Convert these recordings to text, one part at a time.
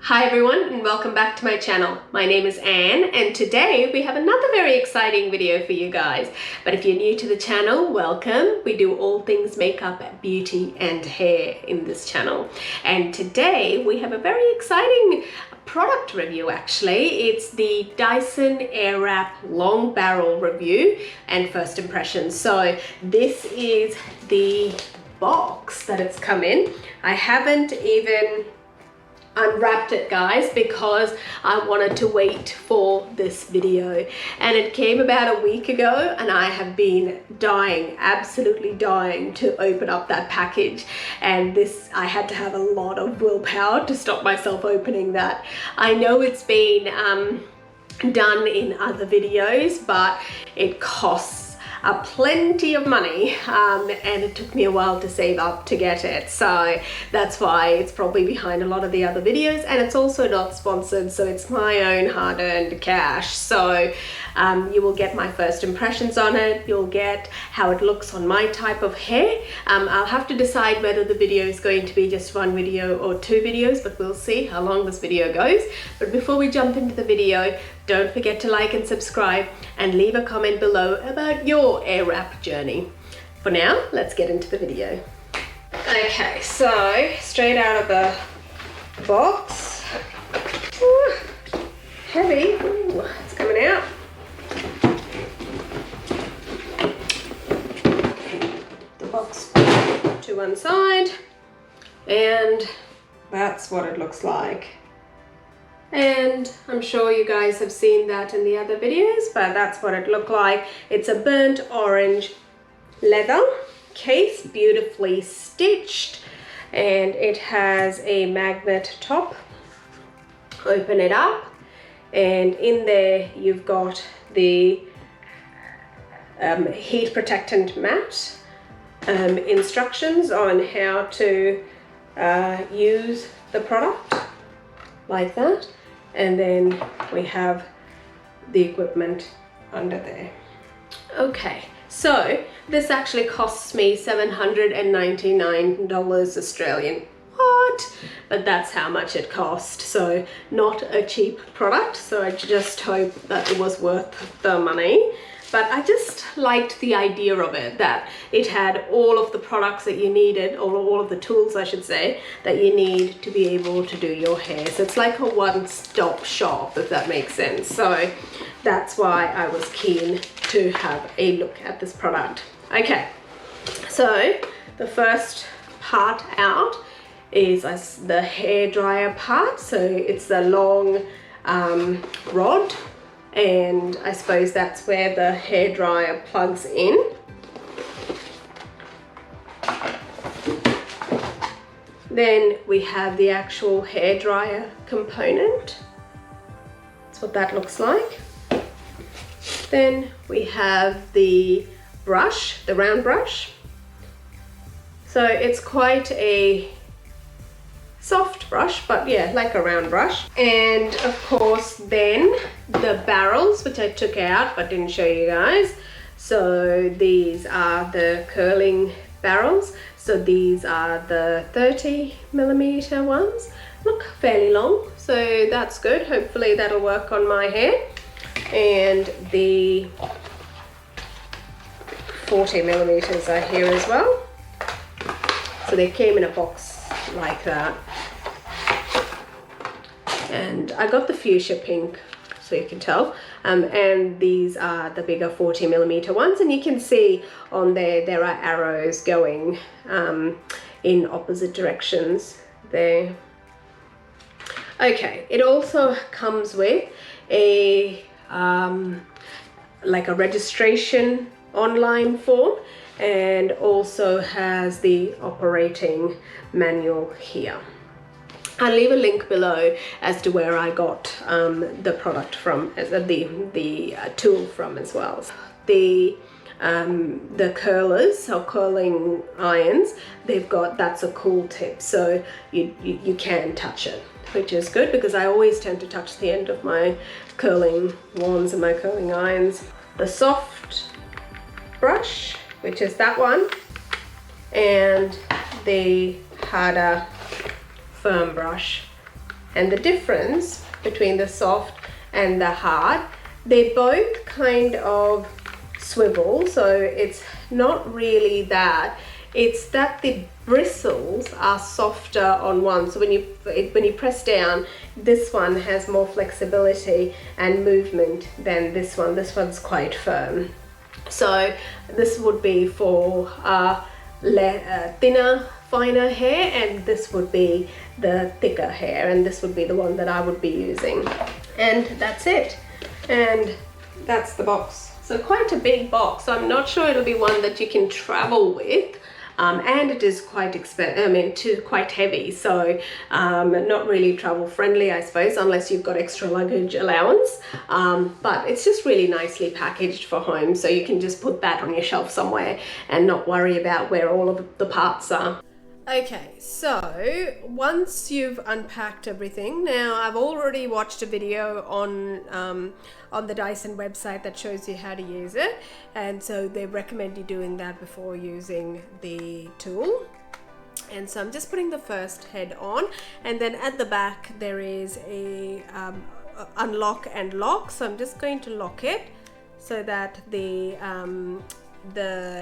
Hi everyone and welcome back to my channel. My name is Anne and today we have another very exciting video for you guys. But if you're new to the channel, welcome. We do all things makeup, beauty and hair in this channel. And today we have a very exciting product review actually. It's the Dyson Airwrap long barrel review and first impressions. So this is the box that it's come in. I haven't even unwrapped it guys because I wanted to wait for this video, and it came about a week ago and I have been dying, absolutely dying to open up that package, and this I had to have a lot of willpower to stop myself opening that. I know it's been done in other videos, but it costs plenty of money and it took me a while to save up to get it, so that's why it's probably behind a lot of the other videos, and it's also not sponsored, so it's my own hard-earned cash. So you will get my first impressions on it, you'll get how it looks on my type of hair. I'll have to decide whether the video is going to be just one video or two videos, but we'll see how long this video goes. But before we jump into the video, don't forget to like and subscribe and leave a comment below about your Airwrap journey. For now, let's get into the video. Okay, so straight out of the box. Ooh, heavy. Ooh, it's coming out. The box to one side, and that's what it looks like. And I'm sure you guys have seen that in the other videos, but that's what it looked like. It's a burnt orange leather case, beautifully stitched, and it has a magnet top. Open it up, and in there you've got the heat protectant mat, instructions on how to use the product, like that, and then we have the equipment under there. Okay, so this actually costs me $799 Australian. What? But that's how much it cost, so not a cheap product, so I just hope that it was worth the money. But I just liked the idea of it, that it had all of the products that you needed, or all of the tools I should say, that you need to be able to do your hair. So it's like a one-stop shop, if that makes sense. So that's why I was keen to have a look at this product. Okay, so the first part out is the hair dryer part. So it's the long rod, and I suppose that's where the hair dryer plugs in. Then we have the actual hair dryer component. That's what that looks like. Then we have the brush, the round brush. So it's quite a soft brush, but yeah, like a round brush. And of course then the barrels, which I took out but didn't show you guys. So these are the curling barrels. So these are the 30mm ones. Look fairly long, so that's good. Hopefully that'll work on my hair. And the 40mm are here as well. So they came in a box like that. And I got the fuchsia pink, so you can tell, and these are the bigger 40mm ones, and you can see on there are arrows going in opposite directions there. Okay, it also comes with a like a registration online form, and also has the operating manual here. I'll leave a link below as to where I got the product from, the tool from as well. The curlers or curling irons, they've got, that's a cool tip, so you can touch it, which is good because I always tend to touch the end of my curling wands and my curling irons. The soft brush, which is that one, and the harder firm brush, And the difference between the soft and the hard, they both kind of swivel, so it's not really that. It's that the bristles are softer on one, so when you press down, this one has more flexibility and movement than this one. This one's quite firm. So this would be for thinner, finer hair, and this would be the thicker hair, and this would be the one that I would be using. And that's it, and that's the box. So quite a big box. I'm not sure it'll be one that you can travel with. And it is quite quite heavy, so not really travel friendly, I suppose, unless you've got extra luggage allowance. But it's just really nicely packaged for home, so you can just put that on your shelf somewhere and not worry about where all of the parts are. Okay, so once you've unpacked everything, now I've already watched a video on the Dyson website that shows you how to use it, and so they recommend you doing that before using the tool. And so I'm just putting the first head on, and then at the back there is a unlock and lock, so I'm just going to lock it so that the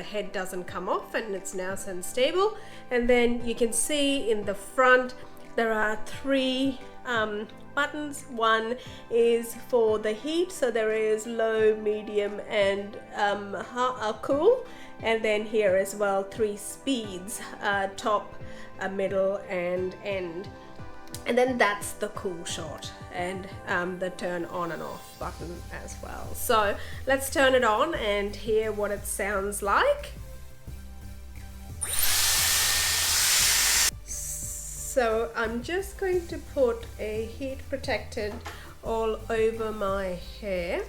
head doesn't come off and it's nice and stable. And then you can see in the front there are three buttons. One is for the heat, so there is low, medium and cool, and then here as well 3 speeds, top, middle and end. And then that's the cool shot, and the turn on and off button as well. So let's turn it on and hear what it sounds like. So I'm just going to put a heat protectant all over my hair.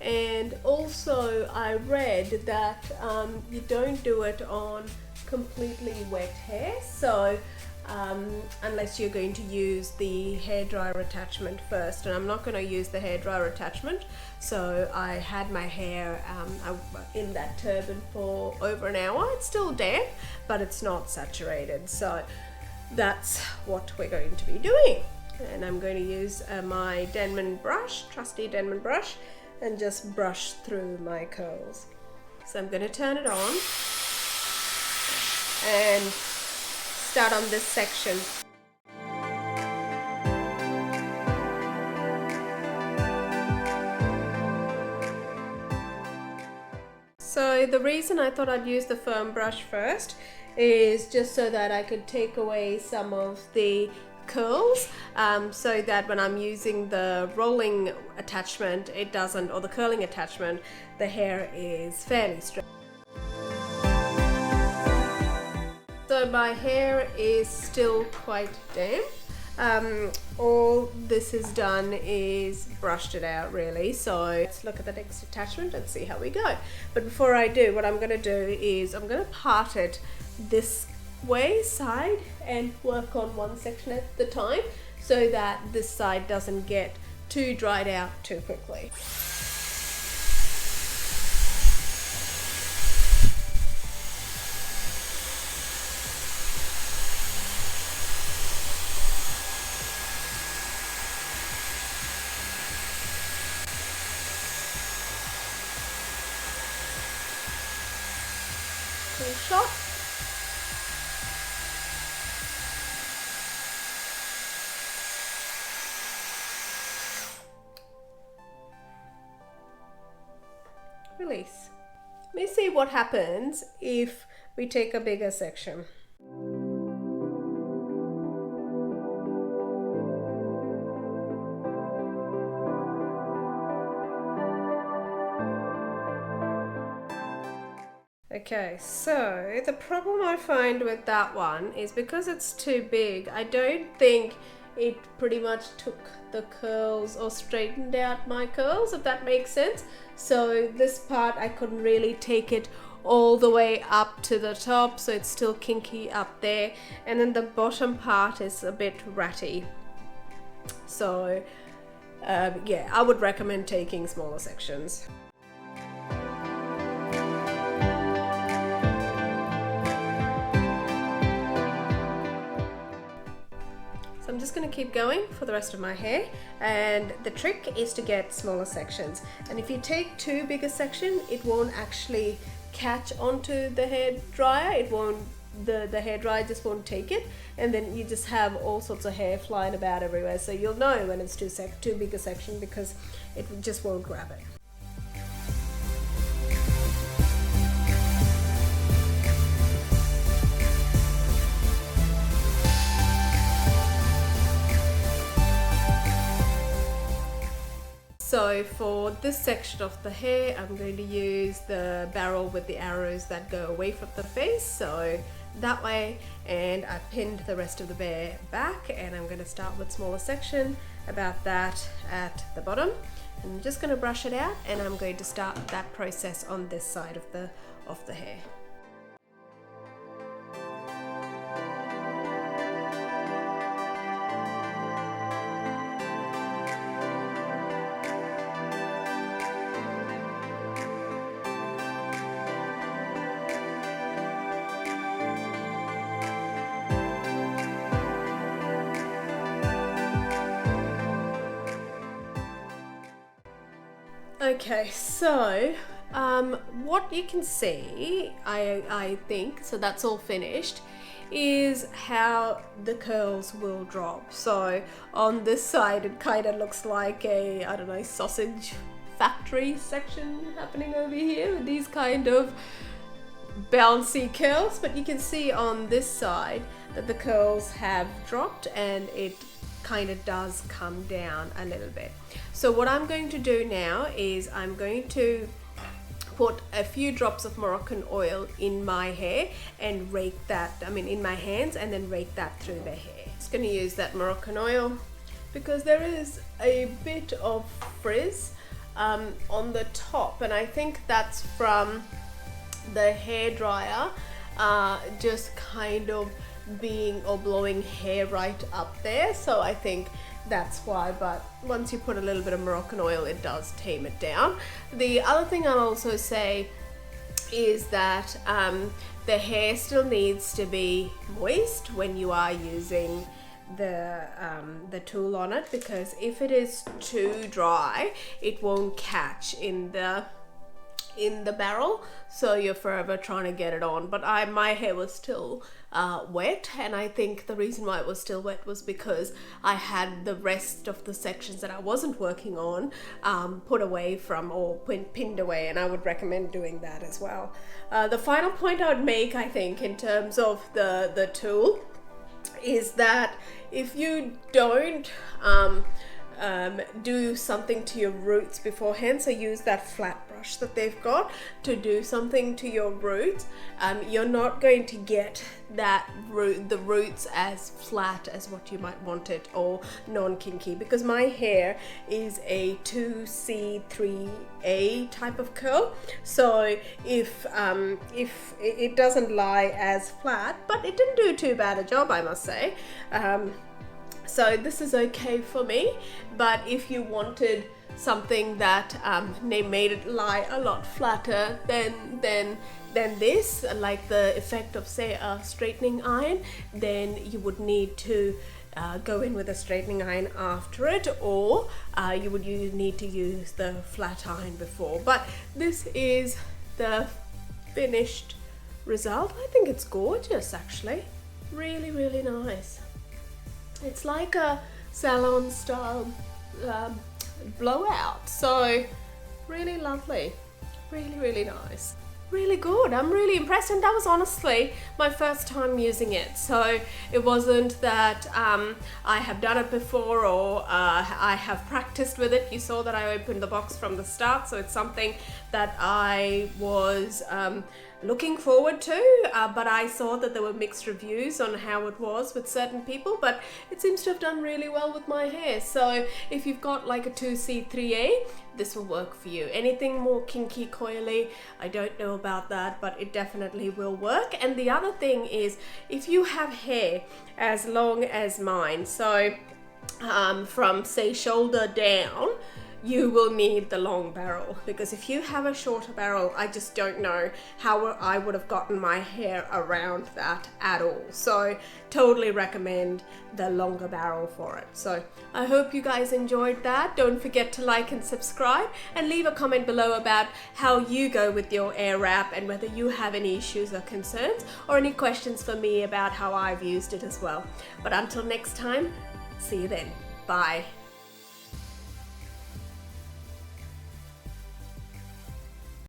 And also I read that you don't do it on completely wet hair, so unless you're going to use the hairdryer attachment first, and I'm not going to use the hairdryer attachment. So I had my hair in that turban for over an hour. It's still damp, but it's not saturated, so that's what we're going to be doing. And I'm going to use my Denman brush, trusty Denman brush, and just brush through my curls. So I'm going to turn it on and start on this section. So the reason I thought I'd use the firm brush first is just so that I could take away some of the curls, so that when I'm using the rolling attachment, it doesn't, or the curling attachment, the hair is fairly straight. So my hair is still quite damp. All this has done is brushed it out really. So let's look at the next attachment and see how we go. But before I do, what I'm going to do is I'm going to part it this way side and work on one section at the time, so that this side doesn't get too dried out too quickly. Cool shot. Release. Let me see what happens if we take a bigger section. Okay, so the problem I find with that one is because it's too big, I don't think it pretty much took the curls or straightened out my curls, if that makes sense. So this part I couldn't really take it all the way up to the top, so it's still kinky up there, and then the bottom part is a bit ratty. So yeah, I would recommend taking smaller sections. So I'm just going going to keep going for the rest of my hair, and the trick is to get smaller sections. And if you take too big a section, it won't actually catch onto the hair dryer. It won't, the hair dryer just won't take it, and then you just have all sorts of hair flying about everywhere. So you'll know when it's too big a section because it just won't grab it. So for this section of the hair, I'm going to use the barrel with the arrows that go away from the face, so that way, and I pinned the rest of the hair back, and I'm going to start with smaller section, about that at the bottom. And I'm just going to brush it out, and I'm going to start that process on this side of the hair. Okay, so what you can see, I think, so that's all finished, is how the curls will drop. So on this side it kind of looks like a, I don't know, sausage factory section happening over here with these kind of bouncy curls, but you can see on this side that the curls have dropped and it kind of does come down a little bit. So what I'm going to do now is I'm going to put a few drops of Moroccan oil in my hair and rake that, in my hands, and then rake that through the hair. Just going to use that Moroccan oil because there is a bit of frizz on the top, and I think that's from the hair dryer just kind of being or blowing hair right up there, so I think that's why. But once you put a little bit of Moroccan oil, it does tame it down. The other thing I'll also say is that the hair still needs to be moist when you are using the tool on it, because if it is too dry, it won't catch in the barrel, so you're forever trying to get it on. But my hair was still wet, and I think the reason why it was still wet was because I had the rest of the sections that I wasn't working on put away from, or pinned away, and I would recommend doing that as well. The final point I would make, I think, in terms of the tool is that if you don't do something to your roots beforehand, so use that flat brush that they've got to do something to your roots, you're not going to get the roots as flat as what you might want it, or non-kinky, because my hair is a 2C3A type of curl, so if it doesn't lie as flat, but it didn't do too bad a job, I must say. So this is okay for me, but if you wanted something that made it lie a lot flatter than this, like the effect of, say, a straightening iron, then you would need to go in with a straightening iron after it, or you would need to use the flat iron before. But this is the finished result. I think it's gorgeous, actually. Really, really nice. It's like a salon style blowout, so really lovely, really, really nice, really good. I'm really impressed, and that was honestly my first time using it, so it wasn't that I have done it before, or I have practiced with it. You saw that I opened the box from the start, so it's something that I was looking forward to, but I saw that there were mixed reviews on how it was with certain people, but it seems to have done really well with my hair. So if you've got like a 2C3A, this will work for you. Anything more kinky, coily, I don't know about that, but it definitely will work. And the other thing is, if you have hair as long as mine, so from, say, shoulder down, you will need the long barrel, because if you have a shorter barrel, I just don't know how I would have gotten my hair around that at all. So totally recommend the longer barrel for it. So I hope you guys enjoyed that. Don't forget to like and subscribe, and leave a comment below about how you go with your Airwrap and whether you have any issues or concerns, or any questions for me about how I've used it as well. But until next time, see you then. Bye.